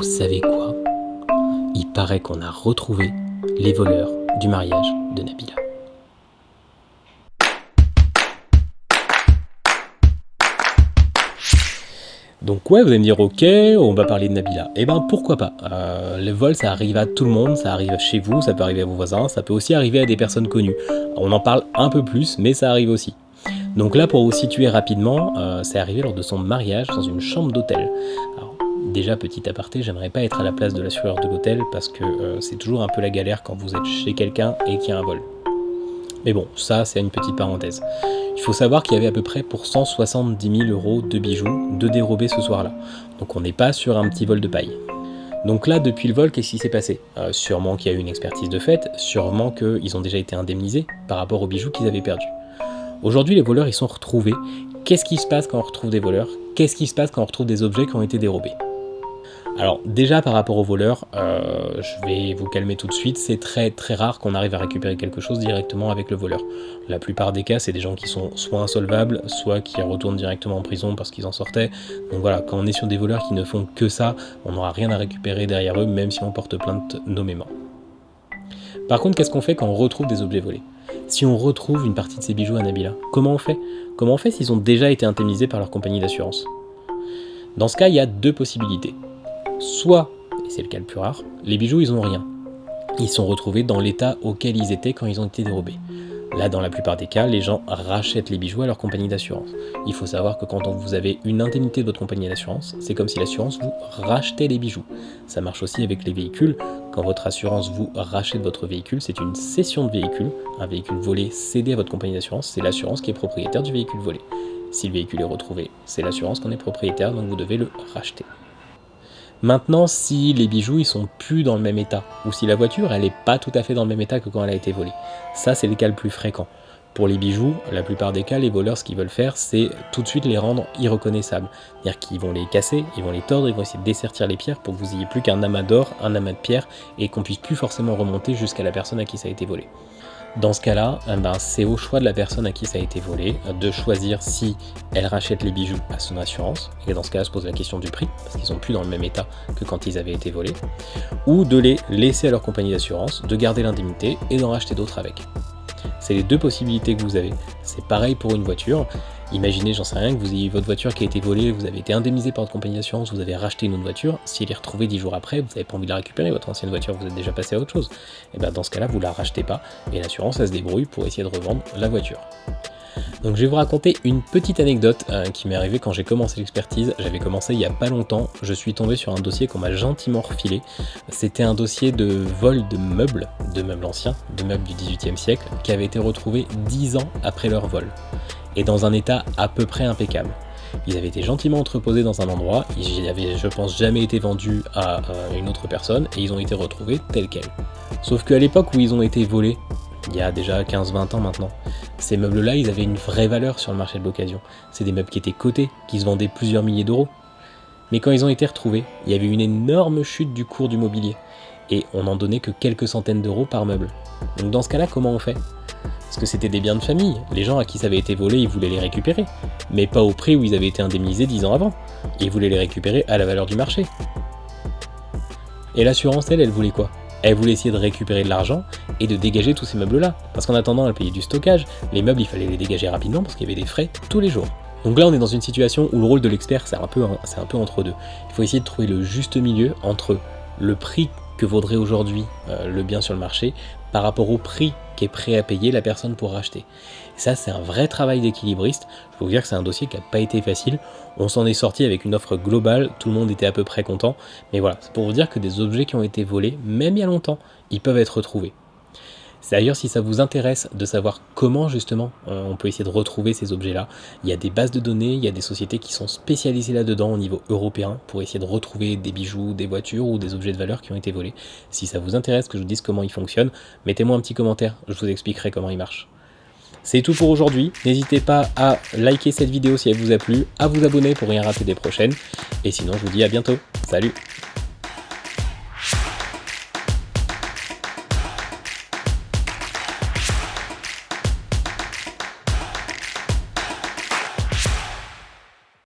vous savez quoi? Il paraît qu'on a retrouvé les voleurs du mariage de Nabila. Donc ouais, vous allez me dire ok, on va parler de Nabila. Eh ben pourquoi pas. Le vol, ça arrive à tout le monde, ça arrive chez vous, ça peut arriver à vos voisins, ça peut aussi arriver à des personnes connues. On en parle un peu plus, mais ça arrive aussi. Donc là, pour vous situer rapidement, c'est arrivé lors de son mariage dans une chambre d'hôtel. Alors déjà, petit aparté, j'aimerais pas être à la place de l'assureur de l'hôtel parce que c'est toujours un peu la galère quand vous êtes chez quelqu'un et qu'il y a un vol. Mais bon, ça c'est une petite parenthèse. Il faut savoir qu'il y avait à peu près pour 170 000 € de bijoux de dérobés ce soir-là. Donc on n'est pas sur un petit vol de paille. Donc là, depuis le vol, qu'est-ce qui s'est passé? Sûrement qu'il y a eu une expertise de fait, sûrement qu'ils ont déjà été indemnisés par rapport aux bijoux qu'ils avaient perdus. Aujourd'hui, les voleurs, ils sont retrouvés. Qu'est-ce qui se passe quand on retrouve des voleurs? Qu'est-ce qui se passe quand on retrouve des objets qui ont été dérobés? Alors déjà par rapport aux voleurs, je vais vous calmer tout de suite, c'est très très rare qu'on arrive à récupérer quelque chose directement avec le voleur. La plupart des cas, c'est des gens qui sont soit insolvables, soit qui retournent directement en prison parce qu'ils en sortaient. Donc voilà, quand on est sur des voleurs qui ne font que ça, on n'aura rien à récupérer derrière eux, même si on porte plainte nommément. Par contre, qu'est-ce qu'on fait quand on retrouve des objets volés? Si on retrouve une partie de ces bijoux à Nabila, comment on fait? Comment on fait s'ils ont déjà été indemnisés par leur compagnie d'assurance? Dans ce cas, il y a deux possibilités. Soit, et c'est le cas le plus rare, les bijoux ils ont rien. Ils sont retrouvés dans l'état auquel ils étaient quand ils ont été dérobés. Là, dans la plupart des cas, les gens rachètent les bijoux à leur compagnie d'assurance. Il faut savoir que quand vous avez une indemnité de votre compagnie d'assurance, c'est comme si l'assurance vous rachetait les bijoux. Ça marche aussi avec les véhicules. Quand votre assurance vous rachète votre véhicule, c'est une cession de véhicule. Un véhicule volé cédé à votre compagnie d'assurance, c'est l'assurance qui est propriétaire du véhicule volé. Si le véhicule est retrouvé, c'est l'assurance qui en est propriétaire, donc vous devez le racheter. Maintenant, si les bijoux ils sont plus dans le même état, ou si la voiture elle est pas tout à fait dans le même état que quand elle a été volée, ça c'est le cas le plus fréquent. Pour les bijoux, la plupart des cas, les voleurs ce qu'ils veulent faire, c'est tout de suite les rendre irreconnaissables. C'est-à-dire qu'ils vont les casser, ils vont les tordre, ils vont essayer de dessertir les pierres pour que vous ayez plus qu'un amas d'or, un amas de pierres, et qu'on puisse plus forcément remonter jusqu'à la personne à qui ça a été volé. Dans ce cas-là, c'est au choix de la personne à qui ça a été volé de choisir si elle rachète les bijoux à son assurance, et dans ce cas-là se pose la question du prix, parce qu'ils sont plus dans le même état que quand ils avaient été volés, ou de les laisser à leur compagnie d'assurance, de garder l'indemnité et d'en racheter d'autres avec. C'est les deux possibilités que vous avez. C'est pareil pour une voiture. Imaginez, j'en sais rien, que vous ayez votre voiture qui a été volée, vous avez été indemnisé par votre compagnie d'assurance, vous avez racheté une autre voiture, si elle est retrouvée 10 jours après, vous n'avez pas envie de la récupérer, votre ancienne voiture, vous êtes déjà passé à autre chose. Et bien dans ce cas-là, vous la rachetez pas, et l'assurance, elle se débrouille pour essayer de revendre la voiture. Donc je vais vous raconter une petite anecdote qui m'est arrivée quand j'ai commencé l'expertise. J'avais commencé il y a pas longtemps, je suis tombé sur un dossier qu'on m'a gentiment refilé. C'était un dossier de vol de meubles anciens, de meubles du XVIIIe siècle, qui avait été retrouvé 10 ans après leur vol, et dans un état à peu près impeccable. Ils avaient été gentiment entreposés dans un endroit, ils n'avaient, je pense, jamais été vendus à une autre personne, et ils ont été retrouvés tels quels. Sauf qu'à l'époque où ils ont été volés, il y a déjà 15-20 ans maintenant, ces meubles-là, ils avaient une vraie valeur sur le marché de l'occasion. C'est des meubles qui étaient cotés, qui se vendaient plusieurs milliers d'euros. Mais quand ils ont été retrouvés, il y avait une énorme chute du cours du mobilier, et on n'en donnait que quelques centaines d'euros par meuble. Donc dans ce cas-là, comment on fait ? Parce que c'était des biens de famille, les gens à qui ça avait été volé, ils voulaient les récupérer, mais pas au prix où ils avaient été indemnisés 10 ans avant. Ils voulaient les récupérer à la valeur du marché. Et l'assurance, elle voulait quoi ? Elle voulait essayer de récupérer de l'argent et de dégager tous ces meubles-là. Parce qu'en attendant, elle payait du stockage, les meubles, il fallait les dégager rapidement parce qu'il y avait des frais tous les jours. Donc là, on est dans une situation où le rôle de l'expert, c'est un peu entre deux. Il faut essayer de trouver le juste milieu entre le prix que vaudrait aujourd'hui le bien sur le marché par rapport au prix qu'est prêt à payer la personne pour racheter. Et ça, c'est un vrai travail d'équilibriste. Je peux vous dire que c'est un dossier qui n'a pas été facile. On s'en est sorti avec une offre globale, tout le monde était à peu près content. Mais voilà, c'est pour vous dire que des objets qui ont été volés, même il y a longtemps, ils peuvent être retrouvés. C'est d'ailleurs, si ça vous intéresse de savoir comment justement on peut essayer de retrouver ces objets-là, il y a des bases de données, il y a des sociétés qui sont spécialisées là-dedans au niveau européen pour essayer de retrouver des bijoux, des voitures ou des objets de valeur qui ont été volés. Si ça vous intéresse que je vous dise comment ils fonctionnent, mettez-moi un petit commentaire, je vous expliquerai comment ils marchent. C'est tout pour aujourd'hui, n'hésitez pas à liker cette vidéo si elle vous a plu, à vous abonner pour rien rater des prochaines, et sinon je vous dis à bientôt, salut!